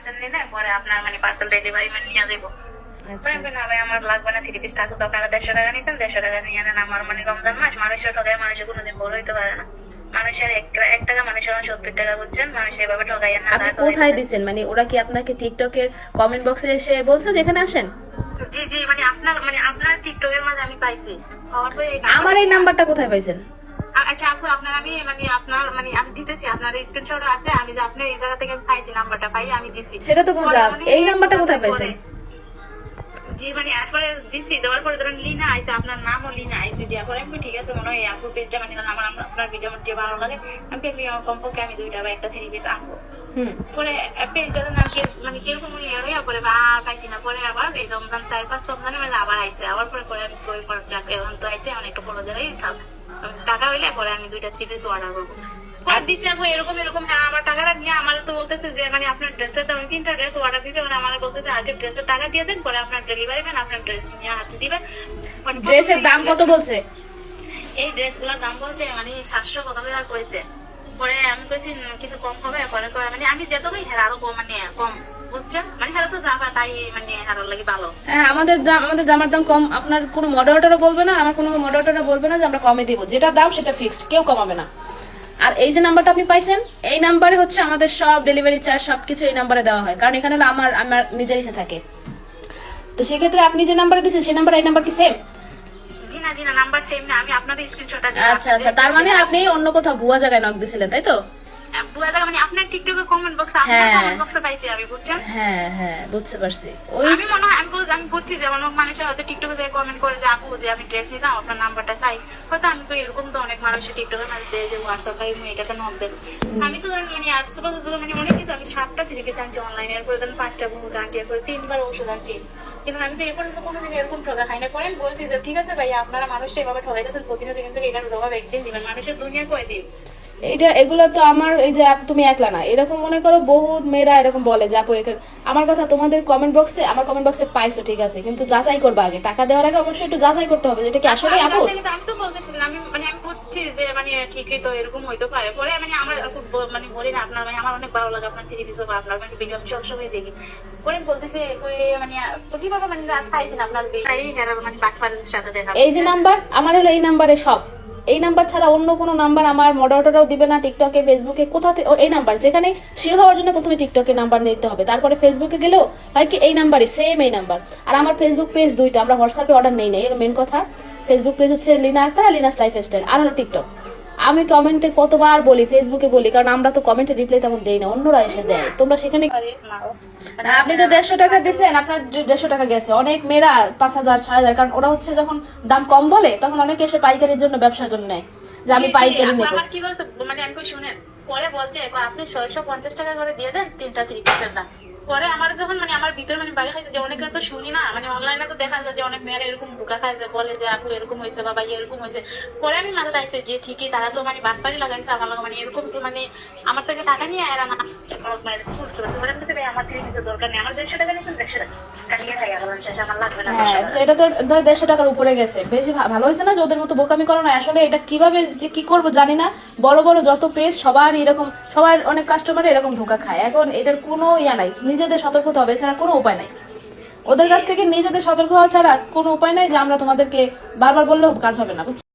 Parcel নিলে পরে আপনার মানে পার্সেল ডেলিভারি ম্যান নিয়ে যাবো। না ভাই আমার লাগবে না, 3 পিস থাকুক, আপনারা 150 টাকা নিচ্ছেন, 150 টাকা নিয়ে নেন। আমার মানে রমজান মাস, মানুষের ঠকায় মানুষের কোনোদিন বড় হইতে পারে না। মানুষের 1 টাকা মানুষের 70 টাকা বুঝছেন, মানুষ এভাবে ঠকাইয়া না। আপনি কোথায় দিচ্ছেন? মানে ওরা কি আপনাকে টিকটকের কমেন্ট বক্সে এসে বলছে যে এখানে আসেন? জি জি, মানে আপনার টিকটকের মাঝে আমি পাইছি। আমার এই নাম্বারটা কোথায় পাইছেন? আচ্ছা আপু, আপনার আমি আমি দিতেছি, আপনার স্ক্রিনশট আছে, আমি যে আপনার এই জায়গা থেকে পাইছি, নাম্বারটা পাই আমি দিছি। সেটা তো বুঝলাম, এই নাম্বারটা কোথায় পাইছেন? জি মানে এরপরে দিছি, দেওয়ার পরে ধরেন লিনা আইছে, আপনার নামও লিনা আইছে, দেওয়ার পরে আমি ঠিক আছে মনে হয় আপুর পেজটা মানে আপনার ভিডিও যে ভালো লাগে, আমি কমপক্ষে আমি 2টা বা একটা 3 পিস আনবো। পরে পেজটার নাম কি মানে কিরকম হইয়া পরে আর পাইছি না। পরে আবার এই রমজান 4-5 রমজানের মধ্যে আবার আইছে, আবার পরে আমি বই পড়া যাক, এখন তো আইছে অনেক একটু বড় জায়গায় টাকা হইলে পরে আমি 2টা 3 পিস অর্ডার করবো। দিছি আপু এরকম হ্যাঁ, আমার টাকাটা নিয়ে আমার তো বলতেছে যে মানে আপনার ড্রেসের দাম, 3টা ড্রেস অর্ডার দিয়েছে, মানে আমার বলতেছে আগে ড্রেসের টাকা দিয়ে দেন, পরে আপনার ডেলিভারি ম্যান আপনার ড্রেস নিয়ে হাতে দিবেন। ড্রেসের দাম কত বলছে? এই ড্রেসগুলোর দাম বলছে মানে 700 কত টাকা কইছে। পরে আমি কইছি কিছু কম হবে, পরে মানে আমি যেত ভাই হ্যাঁ আরো মানে কম বুঝছেন, মানে হ্যাঁ তো যাবা তাই মানে হ্যাঁ লাগে ভালো। হ্যাঁ, আমাদের জামার দাম কম, আপনার কোনো মডারেটরও বলবে না, আমার কোনো মডারেটরও বলবে না যে আমরা কমে দিব, যেটা দাম সেটা ফিক্সড, কেউ কমাবে না। আর এই যে নাম্বারটা আপনি পাইছেন, এই নাম্বারে হচ্ছে আমাদের সব ডেলিভারি চার্জ সবকিছু এই নাম্বারে দেওয়া হয়, কারণ এখানে হলো আমার নিজের ইসে থাকে। তো সেক্ষেত্রে আপনি যে নাম্বারে দিচ্ছেন সেই নাম্বার এই নাম্বার কি সেম? জি না নাম্বার সেম না, আমি আপনাদের স্ক্রিনশটটা দিই। আচ্ছা, তার মানে আপনি অন্য কোথাও ভুয়া জায়গায় নক দিছিলেন, তাই তো? বুয়া দাদা মানে আপনার টিকটকে কমেন্ট বক্সে, আপনার কমেন্ট বক্সে পাইছি আমি, বুঝছেন? হ্যাঁ বুঝতে পারছি। আমি মনে হয় আমি বুঝছি যে অনেক মানুষ হয়তো টিকটকে যে কমেন্ট করে যে আপু যে আমি ড্রেস নিলাম আপনার নাম্বারটা চাই, হয়তো আমি তো এরকম তো অনেক মানুষের টিকটকে মানে দেয় যে হোয়াটসঅ্যাপ আমি এটাতে নক দেব। আমি তো মানে আজকে মানে অনেক কিছু, আমি 7টা 3 পিস আনছি অনলাইনে, এরপরে ধরেন 5টা বুক আনছি, এরপরে 3বার ওষুধ আনছি, কিন্তু আমি তো এরপর কোনোদিন এরকম ঠকা খাই না। পরে আমি বলছি যে ঠিক আছে ভাই, আপনারা মানুষটা এভাবে ঠকাইতেছেন প্রতিনিয়ত, কিন্তু এটার জবাব একদিন দিবেন, মানুষের দুনিয়া কয়দিন। এগুলো তো আমার এই যে তুমি একলা না, এরকম মনে করো বহুত মেয়েরা এরকম বলে যে আপু আমার কথা তোমাদের কমেন্ট বক্সে, আমার কমেন্ট বক্সে পাইছো ঠিক আছে, কিন্তু যাচাই করবা আগে, টাকা দেওয়ার আগে অবশ্যই একটু যাচাই করতে হবে যেটা কি আসলে আপু। আমি তো বলতেছিলাম, আমি বুঝছি যে মানে ঠিকই তো এরকম হইতে পারে। পরে মানে আমার মানে বলি না আপনার মানে আমার অনেক ভালো লাগে আপনার 3 পিসও বা আপনার মানে ভিডিও আমি সবসময় দেখি। পরে বলতেছি মানে তো কিভাবে মানে খাইছেন আপনার তাই মানে বাটফারের সাথে দেখা। এই যে নাম্বার আমার হলো, এই নাম্বারে সব, এই নাম্বার ছাড়া অন্য কোনো নাম্বার আমার মডারেটরও দিবে না, টিকটকে ফেসবুকে কোথাতে এই নাম্বার, যেখানে শিওর হওয়ার জন্য প্রথমে টিকটকে নাম্বার নিতে হবে, তারপরে ফেসবুকে গেলেও হয় কি এই নাম্বারই সেম এই নাম্বার। আর আমার ফেসবুক পেজ 2টা, আমরা হোয়াটসঅ্যাপে অর্ডার নেই না, এর মেন কথা। ফেসবুক পেজ হচ্ছে লিনা আক্তার আর লিনাস লাইফস্টাইল, আর হলো টিকটক। আমি কমেন্টে কতবার বলি, ফেসবুকে বলি, কারণ আমরা তো কমেন্টে রিপ্লাই তেমন দেই না, অন্যরা এসে দেয়, তোমরা সেখানে। আপনি তো 150 টাকা দিচ্ছেন, আপনার 150 টাকা গেছে। অনেক মেয়েরা 5000 6000, কারণ ওরা হচ্ছে যখন দাম কম বলে তখন অনেকে এসে পাইকারির জন্য ব্যবসার জন্য নেয় যে আমি পাইকারি নেব। আমার কি বলছে মানে আমি কই শুনেন, পরে বলছে আপনি 650 টাকা করে দিয়ে দেন 3টা 3 পিসের দাম। পরে আমার যখন মানে আমার ভিতরে মানে বাড়ি খাইছে যে অনেকে তো শুনি না, মানে অনলাইনে তো দেখা যায় যে অনেক মেয়েরা এরকম ধোকা খায় যে বলে যে আপু এরকম হয়েছে বা ভাই এরকম হয়েছে। পরে আমি মাথা চাইছে যে ঠিকই তারা তো মানে বাটপারি লাগাইছে আমার লগে, মানে এরকম তো মানে আমার থেকে টাকা নিয়ে এরা না মানে আমার থেকে দরকার নেই, আমার 150 টাকা নিয়েছেন 150 টাকা এটা তো 150 টাকার উপরে গেছে, বেশি ভালো হয়েছে না যে ওদের মতো বোকামি করো না। আসলে এটা কিভাবে যে কি করবো জানি না, বড় বড় যত পেজ সবার এরকম, সবার অনেক কাস্টমার এরকম ধোকা খায়। এখন এটার কোনো ইয়া নাই, নিজেদের সতর্ক হতে হবে, এছাড়া কোনো উপায় নাই। ওদের কাছ থেকে নিজেদের সতর্ক হওয়া ছাড়া কোনো উপায় নাই, যে আমরা তোমাদেরকে বারবার বললেও কাজ হবে না।